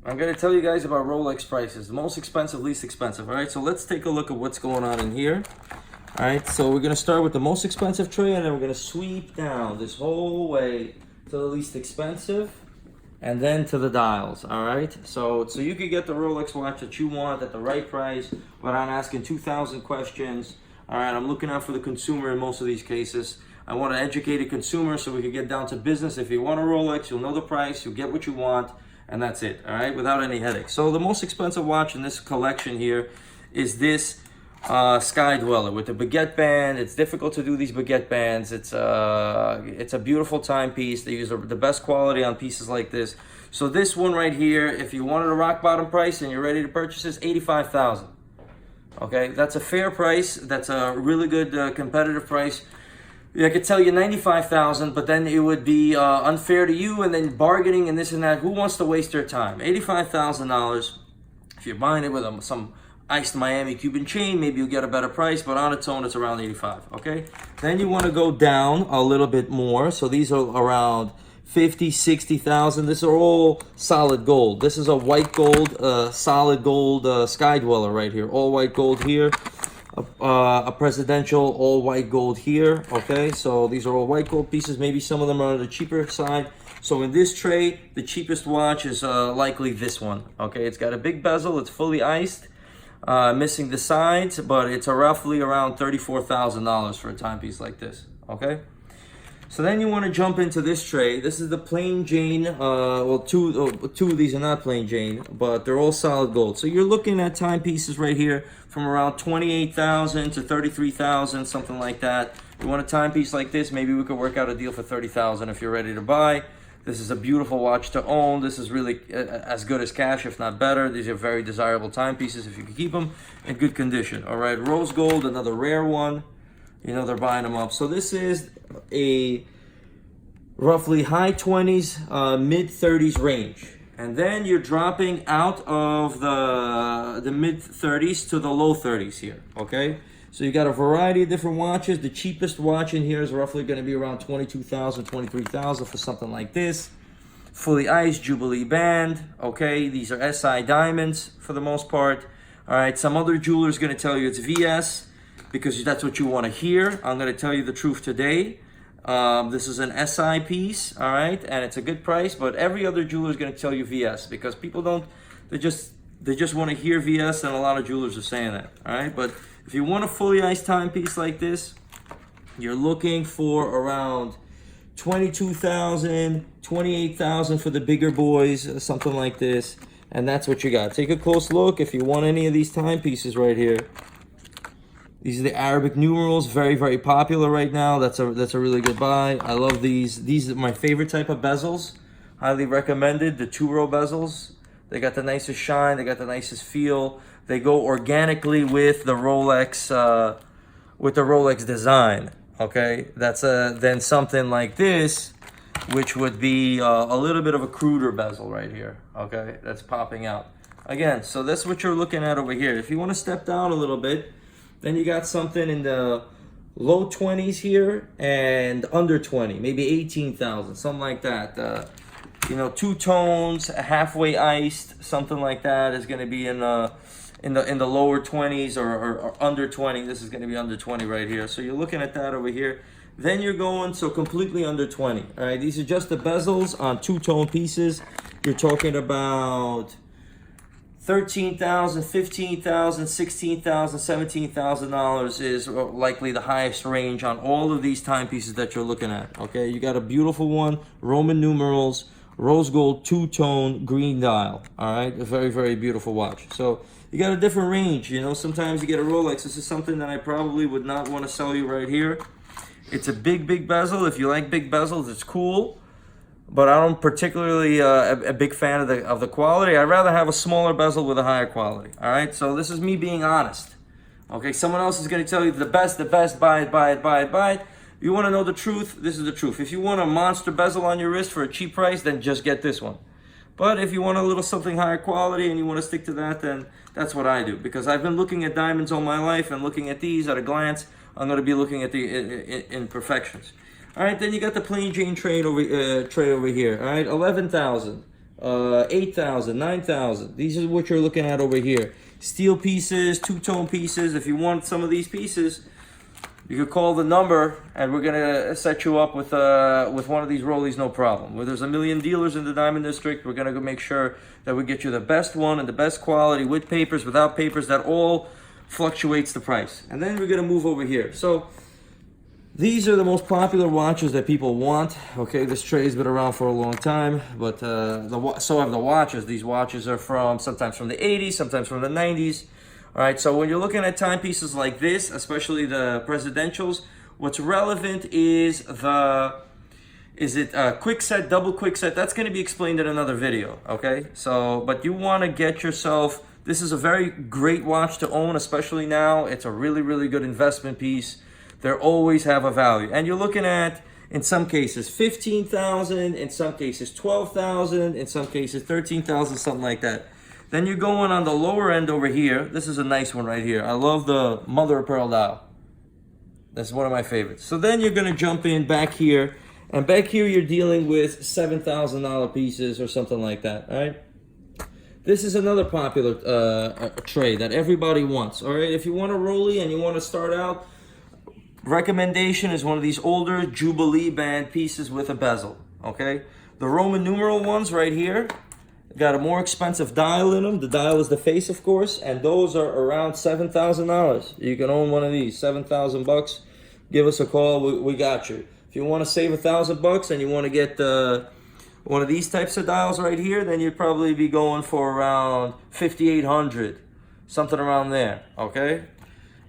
I'm going to tell you guys about Rolex prices. The most expensive, least expensive. All right, so let's take a look at what's going on in here. All right, so we're going to start with the most expensive tray, and then we're going to sweep down this whole way to the least expensive, and then to the dials. All right, so you could get the Rolex watch that you want at the right price without asking 2,000 questions. All right, I'm looking out for the consumer in most of these cases. I want an educated consumer so we can get down to business. If you want a Rolex, you'll know the price, you'll get what you want, and that's it, all right, without any headaches. So the most expensive watch in this collection here is this Sky Dweller with the baguette band. It's difficult to do these baguette bands. It's a beautiful timepiece. They use the best quality on pieces like this. So this one right here, if you wanted a rock bottom price and you're ready to purchase this, $85,000. Okay, that's a fair price. That's a really good competitive price. I could tell you 95,000, but then it would be unfair to you, and then bargaining and this and that. Who wants to waste their time? $85,000. If you're buying it with some iced Miami Cuban chain, maybe you'll get a better price, but on its own, it's around 85. Okay. Then you want to go down a little bit more. So these are around 50, 60,000. These are all solid gold. This is a white gold, solid gold Sky Dweller right here. All white gold here. A presidential all white gold here. Okay, so these are all white gold pieces. Maybe some of them are on the cheaper side. So in this tray, the cheapest watch is likely this one. Okay, it's got a big bezel. It's fully iced, missing the sides, but it's roughly around $34,000 for a timepiece like this. Okay. So then you want to jump into this tray. This is the plain Jane. Well, two of these are not plain Jane, but they're all solid gold. So you're looking at timepieces right here from around 28,000 to 33,000, something like that. You want a timepiece like this? Maybe we could work out a deal for 30,000 if you're ready to buy. This is a beautiful watch to own. This is really as good as cash, if not better. These are very desirable timepieces if you can keep them in good condition. All right, rose gold, another rare one. You know, they're buying them up. So this is a roughly high 20s, mid 30s range. And then you're dropping out of the mid 30s to the low 30s here, okay? So you got a variety of different watches. The cheapest watch in here is roughly going to be around 22,000, 23,000 for something like this. Fully iced, Jubilee band, okay? These are SI diamonds for the most part. All right, some other jeweler's going to tell you it's VS, because that's what you want to hear. I'm going to tell you the truth today. This is an SI piece, all right, and it's a good price, but every other jeweler is going to tell you VS because people don't, they just want to hear VS, and a lot of jewelers are saying that, all right? But if you want a fully iced timepiece like this, you're looking for around 22,000, 28,000 for the bigger boys, something like this, and that's what you got. Take a close look if you want any of these timepieces right here. These are the Arabic numerals, very, very popular right now. That's a really good buy. I love these. These are my favorite type of bezels. Highly recommended, the 2-row bezels. They got the nicest shine, they got the nicest feel. They go organically with the Rolex design, okay? That's then something like this, which would be a little bit of a cruder bezel right here, okay? That's popping out. Again, so that's what you're looking at over here. If you want to step down a little bit, then you got something in the low 20s here and under 20, maybe 18,000, something like that. You know, 2 tones, halfway iced, something like that is going to be in the lower 20s or under 20. This is going to be under 20 right here. So you're looking at that over here. Then you're going so completely under 20. All right, these are just the bezels on 2-tone pieces. You're talking about $13,000, $15,000, $16,000, $17,000 is likely the highest range on all of these timepieces that you're looking at. Okay, you got a beautiful one, Roman numerals, rose gold 2-tone green dial. All right, a very, very beautiful watch. So you got a different range. You know, sometimes you get a Rolex. This is something that I probably would not want to sell you right here. It's a big, big bezel. If you like big bezels, it's cool. But I don't particularly a big fan of the quality. I'd rather have a smaller bezel with a higher quality. All right, so this is me being honest. Okay, someone else is going to tell you the best, buy it, buy it, buy it, buy it. You want to know the truth? This is the truth. If you want a monster bezel on your wrist for a cheap price, then just get this one. But if you want a little something higher quality and you want to stick to that, then that's what I do. Because I've been looking at diamonds all my life and looking at these at a glance. I'm going to be looking at the imperfections. All right, then you got the plain Jane tray over here. All right, 11,000. $8,000, $9,000. These are what you're looking at over here. Steel pieces, two-tone pieces. If you want some of these pieces, you could call the number, and we're gonna set you up with one of these Rollies, no problem. Where there's a million dealers in the Diamond District, we're gonna go make sure that we get you the best one and the best quality, with papers, without papers. That all fluctuates the price. And then we're gonna move over here. So these are the most popular watches that people want. Okay, this tray has been around for a long time, but so have the watches. These watches are sometimes from the 80s, sometimes from the 90s. All right, so when you're looking at timepieces like this, especially the presidentials, what's relevant is quick set, double quick set? That's going to be explained in another video, okay? So, but you want to get yourself, this is a very great watch to own, especially now. It's a really, really good investment piece. They always have a value. And you're looking at, in some cases, $15,000, in some cases, $12,000, in some cases, $13,000, something like that. Then you're going on the lower end over here. This is a nice one right here. I love the mother of pearl dial. That's one of my favorites. So then you're gonna jump in back here, and back here you're dealing with $7,000 pieces or something like that, all right? This is another popular tray that everybody wants, all right? If you want a Rollie and you want to start out, recommendation is one of these older Jubilee band pieces with a bezel, okay? The Roman numeral ones right here, got a more expensive dial in them. The dial is the face, of course, and those are around $7,000. You can own one of these, 7,000 bucks. Give us a call, we got you. If you want to save $1,000 and you want to get one of these types of dials right here, then you'd probably be going for around 5,800, something around there, okay?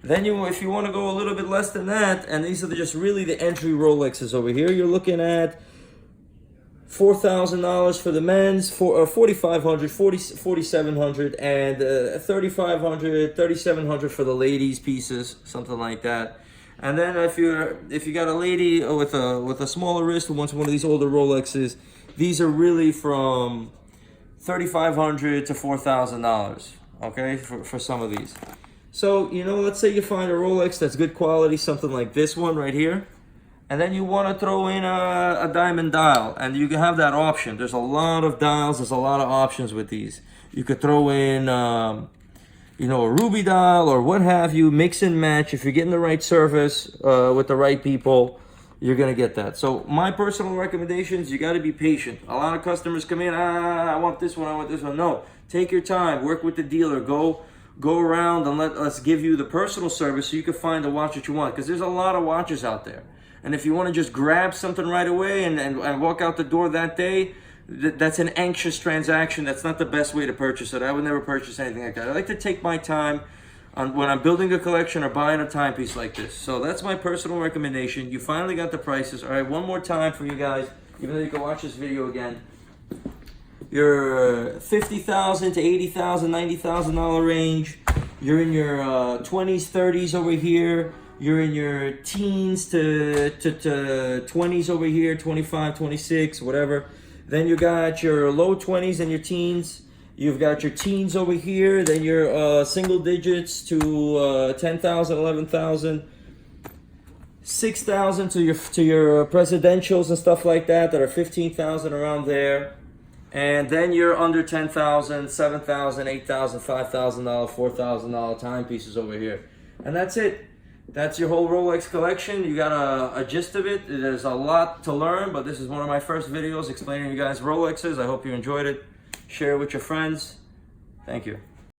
Then if you want to go a little bit less than that, and these are just really the entry Rolexes over here, you're looking at $4,000 for the men's, $4,500, $4,700, and $3,500, $3,700 for the ladies' pieces, something like that. And then if you got a lady with a smaller wrist who wants one of these older Rolexes, these are really from $3,500 to $4,000. Okay, for some of these. So let's say you find a Rolex that's good quality, something like this one right here. And then you want to throw in a diamond dial, and you can have that option. There's a lot of dials, there's a lot of options with these. You could throw in, a ruby dial or what have you, mix and match. If you're getting the right service with the right people, you're going to get that. So my personal recommendations, you got to be patient. A lot of customers come in, I want this one, I want this one. No, take your time, work with the dealer, go around and let's give you the personal service so you can find the watch that you want, because there's a lot of watches out there. And if you want to just grab something right away and walk out the door that day, that's an anxious transaction. That's not the best way to purchase it. I would never purchase anything like that. I like to take my time when I'm building a collection or buying a timepiece like this. So that's my personal recommendation. You finally got the prices. All right, one more time for you guys, even though you can watch this video again. You're $50,000 to $80,000, $90,000 range. You're in your 20s, 30s over here. You're in your teens to 20s over here, 25, 26, whatever. Then you got your low 20s and your teens. You've got your teens over here. Then your single digits to 10,000, 11,000. 6,000 to your presidentials and stuff like that are 15,000 around there. And then you're under 10,000, 7,000, 8,000, $5,000, $4,000 timepieces over here. And that's it. That's your whole Rolex collection. You got a gist of it. There's a lot to learn, but this is one of my first videos explaining to you guys Rolexes. I hope you enjoyed it. Share it with your friends. Thank you.